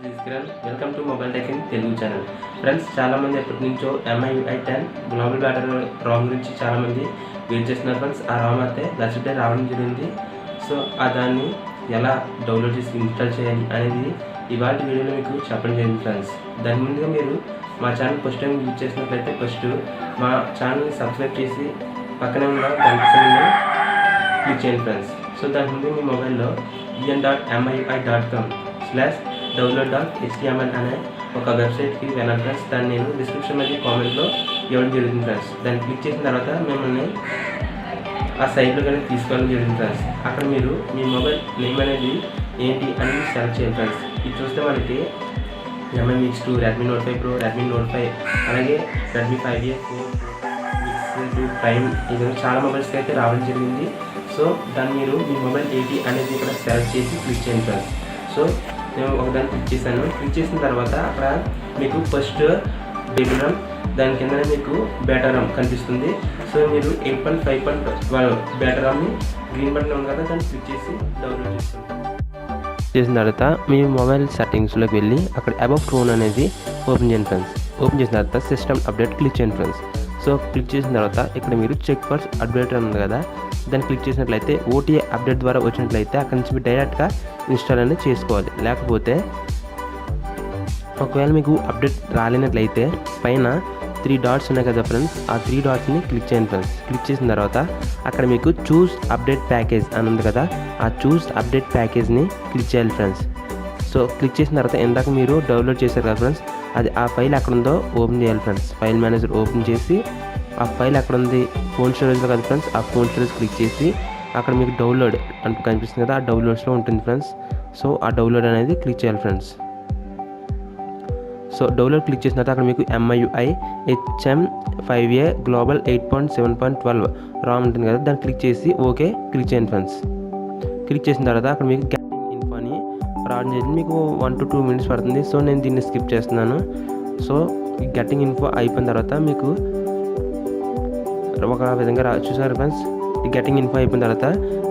this is Kiran. Welcome to MobileTechInTelugu channel. Friends, చాలా మంది ఎప్పటి నుంచో MIUI 10 గ్లోబల్ బ్యాటర్ రామ్ గురించి చాలా మంది వెయిట్ చేస్తున్నారు ఫ్రెండ్స్. ఆ రామ్ అయితే లాస్ట్ డే రావడం జరిగింది. సో దాన్ని ఎలా డౌన్లోడ్ చేసి ఇన్స్టాల్ చేయాలి అనేది ఇవాళ వీడియోలో మీకు చెప్పడం జరిగింది ఫ్రెండ్స్. దాని ముందుగా మీరు మా ఛానల్ ఫస్ట్ టైం యూజ్ చేసినట్లయితే ఫస్ట్ మా ఛానల్ని సబ్స్క్రైబ్ చేసి పక్కనే ఉన్న గంటని క్లిక్ చేయండి ఫ్రెండ్స్. సో దాని ముందు మీ మొబైల్లో en.miui.com/download.html అనే ఒక వెబ్సైట్కి వెళ్ళండి ఫ్రెండ్స్. దాన్ని నేను డిస్క్రిప్షన్ మరియు కామెంట్లో ఇవ్వడం జరుగుతుంది ఫ్రెండ్స్. దాన్ని క్లిక్ చేసిన తర్వాత మిమ్మల్ని ఆ సైట్లో కానీ తీసుకోవడం జరుగుతుంది ఫ్రెండ్స్. అక్కడ మీరు మీ మొబైల్ నేమ్ అనేది ఏంటి అని సెలెక్ట్ చేయండి ఫ్రెండ్స్. ఇది చూస్తే మనకి MI Mix 2, Redmi Note 5 Pro, Redmi Note 5 అలాగే Redmi 5A 4 Mix 2 Prime ఇది చాలా మొబైల్స్కి అయితే రావడం జరిగింది. సో దాన్ని మీరు మీ మొబైల్ ఏంటి అనేది ఇక్కడ సెలెక్ట్ చేసి క్లిక్ చేయండి ఫ్రెండ్స్. సో నేను ఒకదాన్ని క్లిక్ చేశాను. క్లిక్ చేసిన తర్వాత అక్కడ మీకు ఫస్ట్ బేబీ రమ్, దాని కింద మీకు బేటా రమ్ కనిపిస్తుంది. సో మీరు 8.5.12 బేటా రమ్ని గ్రీన్ బటన్ ఉంది కదా దాన్ని క్లిక్ చేసి డౌన్లోడ్ చేసిన తర్వాత మీ మొబైల్ సెట్టింగ్స్లోకి వెళ్ళి అక్కడ అబౌట్ ఫోన్ అనేది ఓపెన్ చేయండి ఫ్రెండ్స్. ఓపెన్ చేసిన తర్వాత సిస్టమ్ అప్డేట్ క్లిక్ చేయండి ఫ్రెండ్స్. సో క్లిక్ చేసిన తర్వాత ఇక్కడ మీరు చెక్ ఫర్ అప్డేట్ ఉంది కదా దాన్ని క్లిక్ చేసినట్లయితే OTA అప్డేట్ ద్వారా వచ్చినట్లయితే అక్కడి నుంచి మీరు డైరెక్ట్గా ఇన్స్టాల్ అనేది చేసుకోవాలి. లేకపోతే ఒకవేళ మీకు అప్డేట్ రాలేనట్లయితే పైన 3 డాట్స్ ఉన్నాయి కదా ఫ్రెండ్స్, ఆ 3 డాట్స్ని క్లిక్ చేయండి ఫ్రెండ్స్. క్లిక్ చేసిన తర్వాత అక్కడ మీకు చూస్ అప్డేట్ ప్యాకేజ్ అని ఉంది కదా, ఆ చూస్ అప్డేట్ ప్యాకేజ్ని క్లిక్ చేయాలి ఫ్రెండ్స్. సో క్లిక్ చేసిన తర్వాత ఇందాక మీరు డౌన్లోడ్ చేశారు కదా ఫ్రెండ్స్, అది ఆ ఫైల్ ఎక్కడ ఉందో ఓపెన్ చేయాలి ఫ్రెండ్స్. ఫైల్ మేనేజర్ ఓపెన్ చేసి ఆ ఫైల్ ఎక్కడ ఉంది ఫోన్ స్టోరేజ్లో కదా ఫ్రెండ్స్, ఆ ఫోన్ స్టోరేజ్ క్లిక్ చేసి అక్కడ మీకు డౌన్లోడ్ అని కనిపిస్తుంది కదా, ఆ డౌన్లోడ్స్లో ఉంటుంది ఫ్రెండ్స్. సో ఆ డౌన్లోడ్ అనేది క్లిక్ చేయాలి ఫ్రెండ్స్. సో డౌన్లోడ్ క్లిక్ చేసిన తర్వాత అక్కడ మీకు MIUI HM5A గ్లోబల్ 8.7.12 రామ్ ఉంటుంది కదా, దాన్ని క్లిక్ చేసి ఓకే క్లిక్ చేయండి ఫ్రెండ్స్. క్లిక్ చేసిన తర్వాత అక్కడ మీకు గెట్టింగ్ ఇన్ఫో అని రావడం జరిగింది. మీకు 1 to 2 minutes పడుతుంది. సో నేను దీన్ని స్కిప్ చేస్తున్నాను. సో ఈ గెట్టింగ్ ఇన్ఫో అయిపోయిన తర్వాత మీకు ఒక విధంగా చూసారు ఫ్రెండ్స్. ఈ గెట్టింగ్ ఇన్ఫో అయిపోయిన తర్వాత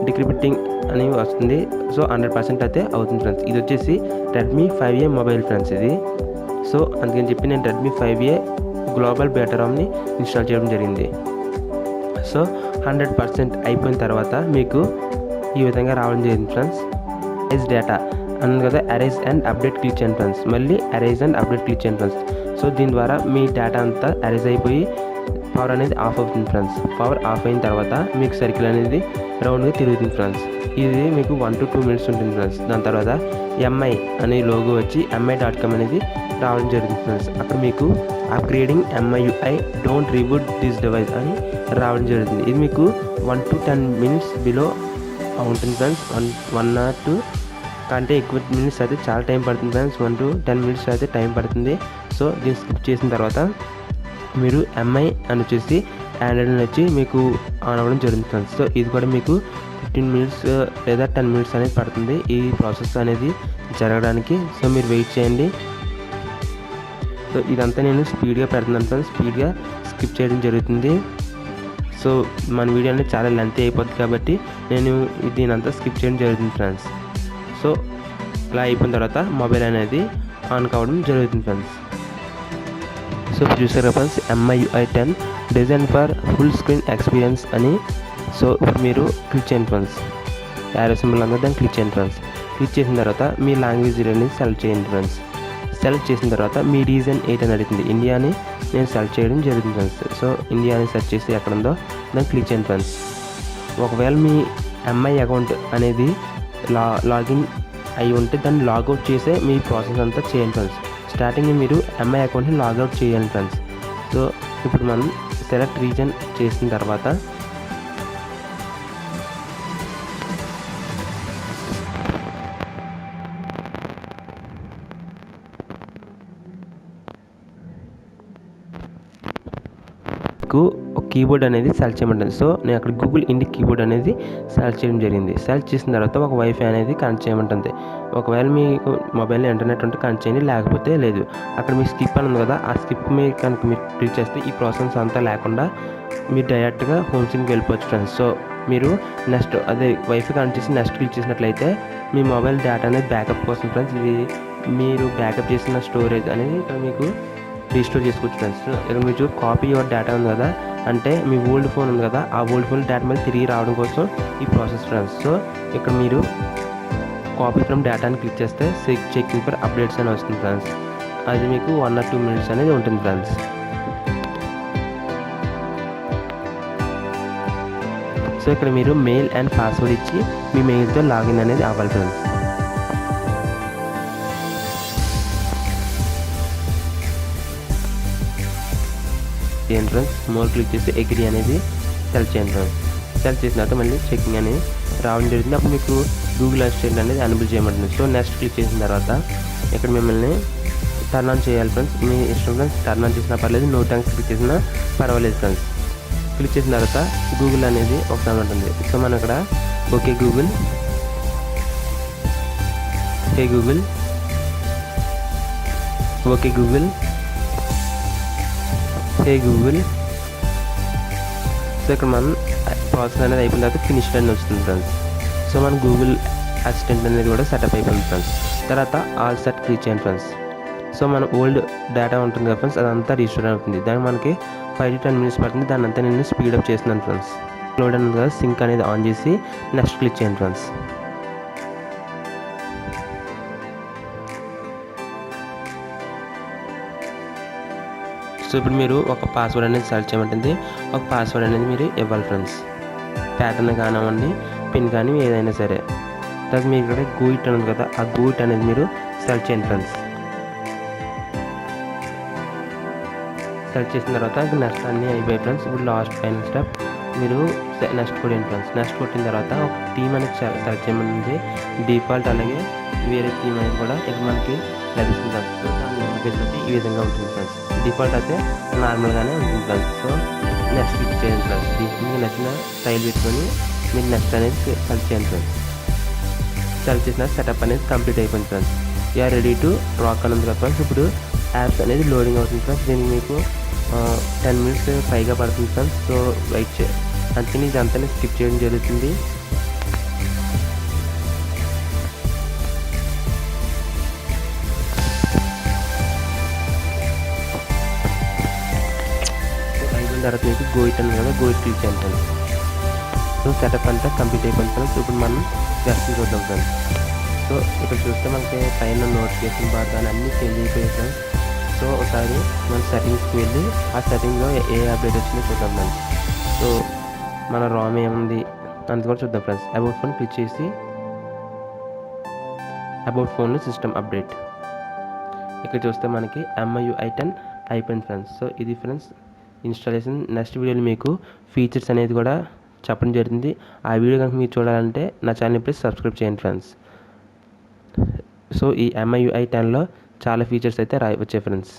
డిక్రిప్టింగ్ అని వస్తుంది. సో 100% అయితే అవుతుంది ఫ్రెండ్స్. ఇది వచ్చేసి Redmi 5A మొబైల్ ఫ్రెండ్స్ ఇది. సో అందుకని చెప్పి నేను Redmi 5A గ్లోబల్ బేటా రామ్ని ఇన్స్టాల్ చేయడం జరిగింది. సో 100% అయిపోయిన తర్వాత మీకు ఈ విధంగా రావడం జరిగింది ఫ్రెండ్స్. అరైజ్ డేటా అన్న కదా, అరైజ్ అండ్ అప్డేట్ క్లిక్ చేయండి ఫ్రెండ్స్. మళ్ళీ అరైజ్ అండ్ అప్డేట్ క్లిక్ చేయండి ఫ్రెండ్స్. సో దీని ద్వారా మీ డేటా అంతా అరైజ్ అయిపోయి పవర్ అనేది ఆఫ్ అవుతుంది ఫ్రెండ్స్. పవర్ ఆఫ్ అయిన తర్వాత మీకు సర్కిల్ అనేది రౌండ్గా తిరుగుతుంది ఫ్రెండ్స్. ఇది మీకు 1 to 2 minutes ఉంటుంది ఫ్రెండ్స్. దాని తర్వాత MI అనే లోగో వచ్చి MI.com అనేది రావడం జరుగుతుంది ఫ్రెండ్స్. అక్కడ మీకు upgrading MIUI don't reboot this device అని రావడం జరుగుతుంది. ఇది మీకు 1 to 10 minutes బిలో ఉంటుంది ఫ్రెండ్స్. 1 or 2 కంటే ఎక్కువ మినిట్స్ అయితే చాలా టైం పడుతుంది ఫ్రెండ్స్. 1 to 10 minutes అయితే టైం పడుతుంది. సో దీన్ని స్కిప్ చేసిన తర్వాత మీరు MI అని వచ్చేసి ఆండ్రాయిడ్ వచ్చి మీకు ఆన్ అవ్వడం జరుగుతుంది ఫ్రెండ్స్. సో ఇది కూడా మీకు 15 minutes లేదా 10 minutes అనేది పడుతుంది ఈ ప్రాసెస్ అనేది జరగడానికి. సో మీరు వెయిట్ చేయండి. సో ఇదంతా నేను స్పీడ్గా పెడుతున్నాను ఫ్రెండ్స్, స్పీడ్గా స్కిప్ చేయడం జరుగుతుంది. సో మన వీడియో అనేది చాలా లెంత్ అయిపోతుంది కాబట్టి నేను దీనంతా స్కిప్ చేయడం జరుగుతుంది ఫ్రెండ్స్. సో ఇలా అయిపోయిన తర్వాత మొబైల్ అనేది ఆన్ కావడం జరుగుతుంది ఫ్రెండ్స్. సో చూసారా friends, MIUI 10 design for full screen experience అని. సో ఇప్పుడు మీరు క్లిక్ చేయండి ఫ్రెండ్స్. యారో సింబల్ అంతా దాన్ని క్లిక్ చేయండి ఫ్రెండ్స్. క్లిక్ చేసిన తర్వాత మీ లాంగ్వేజ్ అనేది సెలెక్ట్ చేయండి ఫ్రెండ్స్. సెలెక్ట్ చేసిన తర్వాత మీ రీజన్ ఏంటని అడుగుతుంది. ఇండియా అని నేను సెలెక్ట్ చేయడం జరుగుతుంది ఫ్రెండ్స్. సో ఇండియా అని సెర్చ్ చేసి ఎక్కడ ఉందో దాన్ని క్లిక్ చేయండి ఫ్రెండ్స్. ఒకవేళ మీ MI అకౌంట్ అనేది లాగిన్ అయి ఉంటే దాన్ని లాగౌట్ చేసే మీ ప్రాసెస్ అంతా చేయండి ఫ్రెండ్స్. స్టార్టింగ్ మీరు MI అకౌంట్ని లాగౌట్ చేయాలి ఫ్రెండ్స్. సో ఇప్పుడు మనం సెలెక్ట్ రీజన్ చేసిన తర్వాత ఒక కీబోర్డ్ అనేది సెలెక్ట్ చేయమంటుంది. సో నేను అక్కడ గూగుల్ ఇండి కీబోర్డ్ అనేది సెలెక్ట్ చేయడం జరిగింది. సెలెక్ట్ చేసిన తర్వాత ఒక వైఫై అనేది కనెక్ట్ చేయమంటుంది. ఒకవేళ మీకు మొబైల్లో ఇంటర్నెట్ ఉంటే కనెక్ట్ చేయండి, లేకపోతే లేదు. అక్కడ మీకు స్కిప్ అని ఉంది కదా, ఆ స్కిప్ మీరు కనుక మీరు క్లిక్ చేస్తే ఈ ప్రాసెస్ అంతా లేకుండా మీరు డైరెక్ట్గా హోమ్ స్క్రీన్కి వెళ్ళిపోవచ్చు ఫ్రెండ్స్. సో మీరు నెక్స్ట్ అదే వైఫై కనెక్ట్ చేసి నెక్స్ట్ క్లిక్ చేసినట్లయితే మీ మొబైల్ డేటా అనేది బ్యాకప్ కోసం ఫ్రెండ్స్. ఇది మీరు బ్యాకప్ చేసిన స్టోరేజ్ అనేది ఇక్కడ మీకు రీస్టోర్ చేసుకోవచ్చు ఫ్రెండ్స్. ఇక్కడ మీకు కాపీ యువర్ డేటా ఉంది కదా, అంటే మీ ఓల్డ్ ఫోన్ ఉంది కదా, ఆ ఓల్డ్ ఫోన్ డేటా మళ్ళీ తిరిగి రావడం కోసం ఈ ప్రాసెస్ ఫ్రెండ్స్. సో ఇక్కడ మీరు కాపీ ఫ్రమ్ డేటా అని క్లిక్ చేస్తే చెకింగ్ ఫర్ అప్డేట్స్ అని వస్తుంది ఫ్రెండ్స్. అది మీకు 1 or 2 minutes అనేది ఉంటుంది ఫ్రెండ్స్. సో ఇక్కడ మీరు మెయిల్ అండ్ పాస్వర్డ్ ఇచ్చి మీ మెయిల్తో లాగిన్ అనేది అవ్వాలి ఫ్రెండ్స్. చేయండి ఫ్రెండ్స్. మోర్ క్లిక్ చేసి అగ్రీ అనేది సెలెక్ట్ చేయండి ఫ్రెండ్స్. సెలెక్ట్ చేసిన తర్వాత మళ్ళీ చెకింగ్ అనేది రావడం జరుగుతుంది. అప్పుడు మీకు గూగుల్ అసిస్టెంట్ అనేది ఎనేబుల్ చేయమంటుంది. సో నెక్స్ట్ క్లిక్ చేసిన తర్వాత ఇక్కడ మిమ్మల్ని టర్న్ ఆన్ చేయాలి ఫ్రెండ్స్. మీ ఇష్టం ఫ్రెండ్స్, టర్న్ ఆన్ చేసినా పర్లేదు, నో థ్యాంక్స్ క్లిక్ చేసినా పర్వాలేదు ఫ్రెండ్స్. క్లిక్ చేసిన తర్వాత గూగుల్ అనేది ఒకసారి ఉంటుంది. సో మనం ఇక్కడ ఓకే గూగుల్, హే గూగుల్, ఓకే గూగుల్, హే గూగుల్. సో ఇక్కడ మనం ప్రాసెస్ అనేది అయిపోయిన తర్వాత ఫినిష్డ్ అని వస్తుంది ఫ్రెండ్స్. సో మన గూగుల్ అసిస్టెంట్ అనేది కూడా సెటప్ అయిపోయింది ఫ్రెండ్స్. తర్వాత ఆల్ సెట్ క్లిక్ చేయండి ఫ్రెండ్స్. సో మన ఓల్డ్ డేటా ఉంటుంది కదా ఫ్రెండ్స్, అదంతా రీస్టోర్ అవుతుంది. దానికి మనకి 5 to 10 minutes పడుతుంది. దాన్ని అంతా నేను స్పీడప్ చేస్తున్నాను ఫ్రెండ్స్. లోడ్ అనేది కదా, సింక్ అనేది ఆన్ చేసి నెక్స్ట్ క్లిక్ చేయండి ఫ్రెండ్స్. సో ఇప్పుడు మీరు ఒక పాస్వర్డ్ అనేది సెర్చ్ చేయమంటుంది. ఒక పాస్వర్డ్ అనేది మీరు ఇవ్వాలి ఫ్రెండ్స్. ప్యాటర్న్ కానివ్వండి, పిన్ కానీ ఏదైనా సరే. తర్వాత మీరు ఇక్కడ గూయిట్ అని ఉంది కదా, ఆ గూయిట్ అనేది మీరు సెర్చ్ చేయండి ఫ్రెండ్స్. సెర్చ్ చేసిన తర్వాత నెక్స్ట్ అన్నీ అయిపోయాయి ఫ్రెండ్స్. ఇప్పుడు లాస్ట్ ఫైనల్ స్టెప్ మీరు నెక్స్ట్ కొట్టండి ఫ్రెండ్స్. నెక్స్ట్ కొట్టిన తర్వాత ఒక థీమ్ అనేది సెర్చ్ చేయమంటుంది. డిఫాల్ట్ అలాగే వేరే థీమ్ అనేది కూడా ఇక్కడ మనకి లభిస్తుంది. దాని ఇంటర్ఫేస్ అయితే ఈ విధంగా ఉంటుంది ఫ్రెండ్స్. డిఫాల్ట్ అయితే నార్మల్గానే ఉంటుంది ఫ్రెండ్స్. సో నెక్స్ట్ క్లిక్ చేయండి ఫ్రెండ్స్. మీకు నచ్చిన స్టైల్ పెట్టుకొని మీరు నెక్స్ట్ అనేది సెలెక్ట్ చేయండి ఫ్రెండ్స్. సెలెక్ట్ చేసిన సెటప్ అనేది కంప్లీట్ అయిపోయింది friends. You're ready to rock అని ఉంది కదా ఫ్రెండ్స్. ఇప్పుడు యాప్స్ అనేది లోడింగ్ అవుతుంది ఫ్రెండ్స్. దీనికి మీకు 10 minutes పైగా పడుతుంది ఫ్రెండ్స్. సో వెయిట్ అందుకని ఇదంతా స్కిప్ చేయడం జరుగుతుంది. అయిపోయిన తర్వాత మీకు గోయిట్ అని కదా, గోయిట్ క్లిక్ చేయండి ఫ్రెండ్స్. సో సెటప్ అంతా కంప్లీట్ అయిపోయింది ఫ్రెండ్స్. ఇప్పుడు మనం జస్ట్ చూద్దాం ఫ్రెండ్స్. సో ఇక్కడ చూస్తే మనకి పైన నోటిఫికేషన్ బార్ కానీ అన్నీ చేంజ్ అయిపోయాయి ఫ్రెండ్స్. సో ఒకసారి మన సెట్టింగ్స్కి వెళ్ళి ఆ సెట్టింగ్లో ఏ అప్డేట్ వచ్చిందో చూద్దాం ఫ్రెండ్స్. సో మన రామ్ ఏముంది అంత కూడా చూద్దాం ఫ్రెండ్స్. అబౌట్ ఫోన్ క్లిక్ చేసి అబౌట్ ఫోన్లో సిస్టమ్ అప్డేట్ ఇక్కడ చూస్తే మనకి MIUI 10 అయిపోయింది ఫ్రెండ్స్. సో ఇది ఫ్రెండ్స్ ఇన్స్టాలేషన్. నెక్స్ట్ వీడియోలో మీకు ఫీచర్స్ అనేది కూడా చెప్పడం జరుగుతుంది. ఆ వీడియో కనుక మీరు చూడాలంటే నా ఛానల్ ప్లీజ్ సబ్స్క్రైబ్ చేయండి ఫ్రెండ్స్. సో ఈ MIUI 10లో చాలా ఫీచర్స్ అయితే వచ్చాయి ఫ్రెండ్స్.